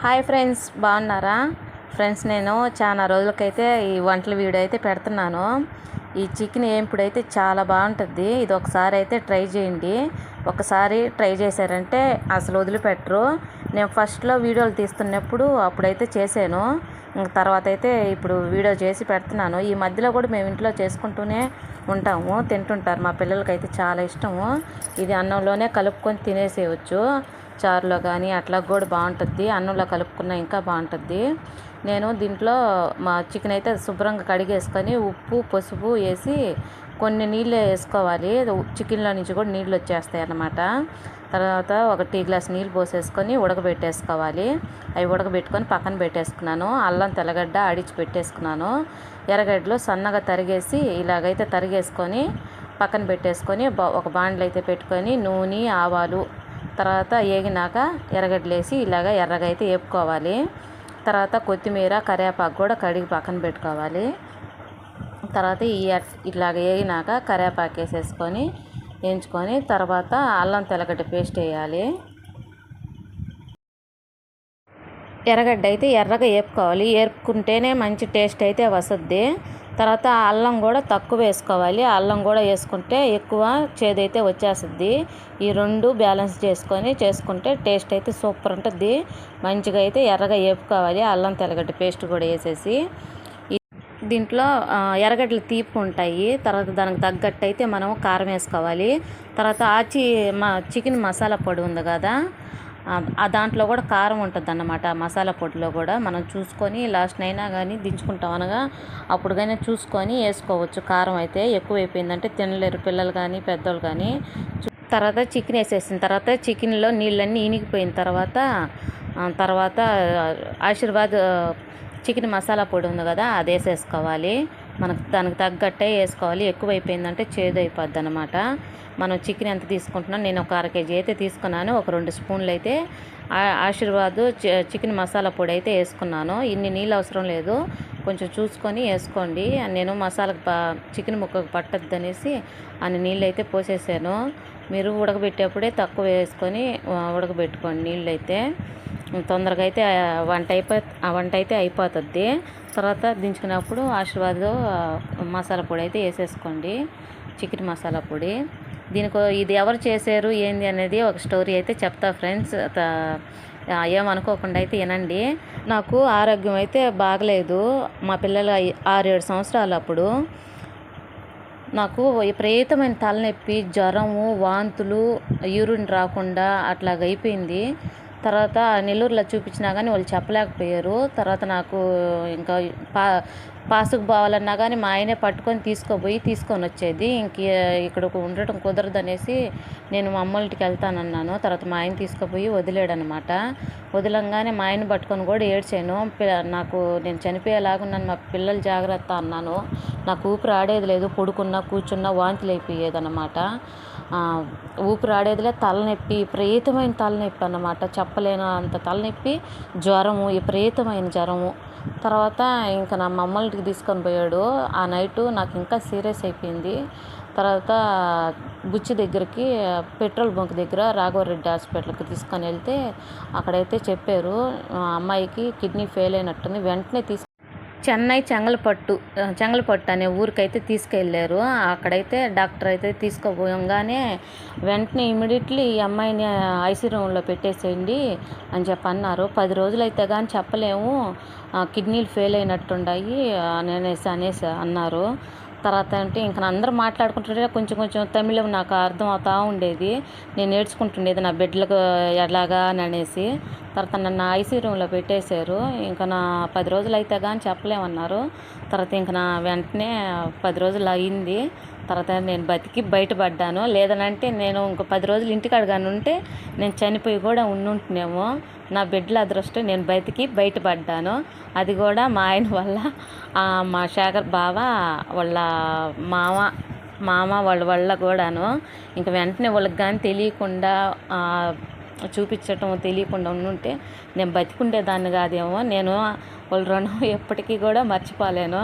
Hi friends, బాగున్నారా friends? నేను చాలా రోజులకైతే ఈ వంటల వీడియో అయితే పెడుతున్నాను. ఈ చికెన్ ఏంపుడైతే చాలా బాగుంటుంది. ఇది ఒకసారి అయితే ట్రై చేయండి. ఒకసారి ట్రై చేశారంటే అసలు వదిలిపెట్టరు. నేను ఫస్ట్లో వీడియోలు తీస్తున్నప్పుడు అప్పుడైతే చేశాను. తర్వాత అయితే ఇప్పుడు వీడియో చేసి పెడుతున్నాను. ఈ మధ్యలో కూడా మేము ఇంట్లో చేసుకుంటూనే ఉంటాము, తింటుంటారు. మా పిల్లలకైతే చాలా ఇష్టము. ఇది అన్నంలోనే కలుపుకొని తినేసేయచ్చు. చారులో కానీ అట్లా కూడా బాగుంటుంది. అన్నంలో కలుపుకున్న ఇంకా బాగుంటుంది. నేను దీంట్లో మా చికెన్ అయితే శుభ్రంగా కడిగేసుకొని ఉప్పు పసుపు వేసి కొన్ని నీళ్ళు వేసుకోవాలి. చికెన్లో నుంచి కూడా నీళ్ళు వచ్చేస్తాయి అన్నమాట. తర్వాత ఒక టీ గ్లాస్ నీళ్ళు పోసేసుకొని ఉడకబెట్టేసుకోవాలి. అవి ఉడకబెట్టుకొని పక్కన పెట్టేసుకున్నాను. అల్లం తెల్లగడ్డ అడిచి పెట్టేసుకున్నాను. ఎర్రగడ్డలు సన్నగా తరిగేసి ఇలాగైతే తరిగేసుకొని పక్కన పెట్టేసుకొని ఒక బాండ్లు అయితే పెట్టుకొని నూనె ఆవాలు తర్వాత ఏగినాక ఎర్రగడ్డలు వేసి ఇలాగ ఎర్రగా అయితే వేపుకోవాలి. తర్వాత కొత్తిమీర కరివేపాకు కూడా కడిగి పక్కన పెట్టుకోవాలి. తర్వాత ఇలాగ వేగినాక కరివేపాకు వేసేసుకొని వేయించుకొని తర్వాత అల్లం తెల్లగడ్డ పేస్ట్ వేయాలి. ఎర్రగడ్డ అయితే ఎర్రగా వేపుకోవాలి. వేపుకుంటేనే మంచి టేస్ట్ అయితే వస్తుంది. తర్వాత అల్లం కూడా తక్కువ వేసుకోవాలి. అల్లం కూడా వేసుకుంటే ఎక్కువ చేదైతే వచ్చేస్తుంది. ఈ రెండు బ్యాలెన్స్ చేసుకుంటే టేస్ట్ అయితే సూపర్ ఉంటుంది. మంచిగా అయితే ఎర్రగా వేపుకోవాలి. అల్లం తెల్లగడ్డ పేస్ట్ కూడా వేసేసి దీంట్లో ఎర్రగడ్డలు తీపి ఉంటాయి. తర్వాత దానికి తగ్గట్టు అయితే మనం కారం వేసుకోవాలి. తర్వాత చికెన్ మసాలా పొడి ఉంది కదా, దాంట్లో కూడా కారం ఉంటుంది అన్నమాట. మసాలా పొడిలో కూడా మనం చూసుకొని లాస్ట్ అయినా కానీ దించుకుంటాం అనగా అప్పుడు కానీ చూసుకొని వేసుకోవచ్చు. కారం అయితే ఎక్కువ అయిపోయిందంటే తినలేరు పిల్లలు కానీ పెద్దోళ్ళు కానీ. తర్వాత చికెన్ వేసేసిన తర్వాత చికెన్లో నీళ్ళన్నీ ఇనిగిపోయిన తర్వాత ఆశీర్వాద్ చికెన్ మసాలా పొడి ఉంది కదా, అది వేసేసుకోవాలి. మనకు దానికి తగ్గట్టే వేసుకోవాలి. ఎక్కువ అయిపోయిందంటే చేదు అయిపోద్ది అనమాట. మనం చికెన్ ఎంత తీసుకుంటున్నాం, నేను ఒక 1/2 కేజీ అయితే తీసుకున్నాను. ఒక 2 స్పూన్లు అయితే ఆశీర్వాద్ చికెన్ మసాలా పొడి అయితే వేసుకున్నాను. ఇన్ని నీళ్ళు అవసరం లేదు, కొంచెం చూసుకొని వేసుకోండి. నేను మసాలాకు చికెన్ ముక్కకు పట్టద్దు అనేసి అన్ని నీళ్ళు అయితే పోసేసాను. మీరు ఉడకబెట్టేప్పుడే తక్కువ వేసుకొని ఉడకబెట్టుకోండి నీళ్ళు అయితే. తొందరగా అయితే వంట అయితే అయిపోతుంది. తర్వాత దించుకున్నప్పుడు ఆశీర్వాద్ మసాలా పొడి అయితే వేసేసుకోండి, చికెన్ మసాలా పొడి. ఇది ఎవరు చేశారు ఏంది అనేది ఒక స్టోరీ అయితే చెప్తా ఫ్రెండ్స్. ఏమనుకోకుండా అయితే వినండి. నాకు ఆరోగ్యం అయితే బాగలేదు. మా పిల్లలు 6-7 సంవత్సరాలు అప్పుడు నాకు విపరీతమైన తలనొప్పి, జ్వరము, వాంతులు, యూరిన్ రాకుండా అట్లాగ అయిపోయింది. తర్వాత నెల్లూరులో చూపించినా కానీ వాళ్ళు చెప్పలేకపోయారు. తర్వాత నాకు ఇంకా పాసుకు పోవాలన్నా కానీ మా ఆయనే పట్టుకొని తీసుకొని వచ్చేది. ఇక్కడ ఉండటం కుదరదు అనేసి నేను మా అమ్మ ఇంటికి వెళ్తానన్నాను. తర్వాత మా ఆయన తీసుకుపోయి వదిలేడనమాట. వదిలంగానే మా ఆయన పట్టుకొని కూడా ఏడ్చాను. నేను చనిపోయేలాగున్నాను, మా పిల్లలు జాగ్రత్త అన్నాను. నాకు ఊపిరి ఆడేది లేదు. పడుకున్నా కూర్చున్నా వాంతులు అయిపోయేదన్నమాట. ఊపిరి ఆడేదిలే. తలనొప్పి, విపరీతమైన తలనొప్పి అన్నమాట. చెప్పలేను అంత తలనొప్పి, జ్వరము, విపరీతమైన జ్వరము. తర్వాత ఇంకా మా అమ్మ ఇంటికి తీసుకొని పోయాడు. ఆ నైటు నాకు ఇంకా సీరియస్ అయిపోయింది. తర్వాత బుచ్చి దగ్గరికి పెట్రోల్ బంక్ దగ్గర రాఘవరెడ్డి హాస్పిటల్కి తీసుకొని వెళ్తే అక్కడైతే చెప్పారు అమ్మాయికి కిడ్నీ ఫెయిల్ అయినట్టుంది. వెంటనే చెన్నై చెంగల్పట్టు అనే ఊరికైతే తీసుకెళ్ళారు. అక్కడైతే డాక్టర్ అయితే తీసుకుపోయంగానే వెంటనే ఇమీడియట్లీ ఈ అమ్మాయిని ఐసీ రూమ్లో పెట్టేసేయండి అని అన్నారు. 10 రోజులు అయితే కానీ చెప్పలేము, కిడ్నీలు ఫెయిల్ అయినట్టున్నాయి అనేసి అన్నారు. తర్వాత అంటే ఇంకా అందరూ మాట్లాడుకుంటుంటే కొంచెం తమిళం నాకు అర్థం అవుతూ ఉండేది. నేను నేర్చుకుంటుండేది నా బిడ్డలకు ఎలాగా అని అనేసి. తర్వాత నన్ను ఐసీ రూమ్లో పెట్టేశారు. ఇంకా నా 10 రోజులు అయితే కానీ చెప్పలేమన్నారు. తర్వాత ఇంకా నా వెంటనే 10 రోజులు అయింది. తర్వాత నేను బతికి బయటపడ్డాను. లేదనంటే నేను ఇంకో 10 రోజులు ఇంటికాడ కానీ ఉంటే నేను చనిపోయి కూడా ఉంటుంటేనేమో. నా బిడ్డల అదృష్టం, నేను బతికి బయటపడ్డాను. అది కూడా మా ఆయన వల్ల. మా శేఖర్ బావ వాళ్ళ మామ వాళ్ళ కూడాను. ఇంకా వెంటనే వాళ్ళకి కానీ తెలియకుండా చూపించటం తెలియకుండా ఉండుంటే నేను బతికుండేదాన్ని కాదేమో. నేను వాళ్ళ రుణం ఎప్పటికీ కూడా మర్చిపోలేను.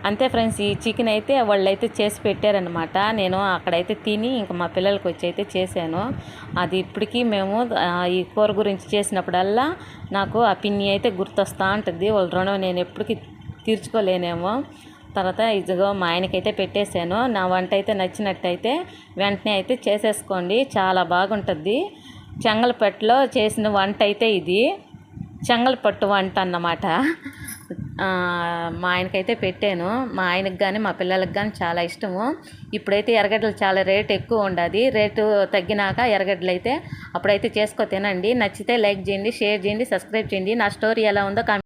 అంతే ఫ్రెండ్స్, ఈ చికెన్ అయితే వాళ్ళైతే చేసి పెట్టారనమాట. నేను అక్కడైతే తిని ఇంకా మా పిల్లలకి వచ్చి అయితే చేశాను. అది ఇప్పటికీ మేము ఈ కూర గురించి చేసినప్పుడల్లా నాకు ఆ పిన్ని అయితే గుర్తొస్తూ ఉంటుంది. వాళ్ళ రుణం నేను ఎప్పటికీ తీర్చుకోలేనేమో. తర్వాత ఇదిగో మా ఆయనకైతే పెట్టేశాను. నా వంట అయితే నచ్చినట్టయితే వెంటనే అయితే చేసేసుకోండి, చాలా బాగుంటుంది. చెంగల్పట్టులో చేసిన వంట అయితే ఇది చెంగల్పట్టు వంట అన్నమాట. మా ఆయనకైతే పెట్టాను. మా ఆయనకు కానీ మా పిల్లలకు కానీ చాలా ఇష్టము. ఇప్పుడైతే ఎర్రగడ్డలు చాలా రేటు ఎక్కువ ఉండదు. రేటు తగ్గినాక ఎర్రగడ్డలు అయితే అప్పుడైతే చేసుకో తినండి. నచ్చితే లైక్ చేయండి, షేర్ చేయండి, సబ్స్క్రైబ్ చేయండి. నా స్టోరీ ఎలా ఉందో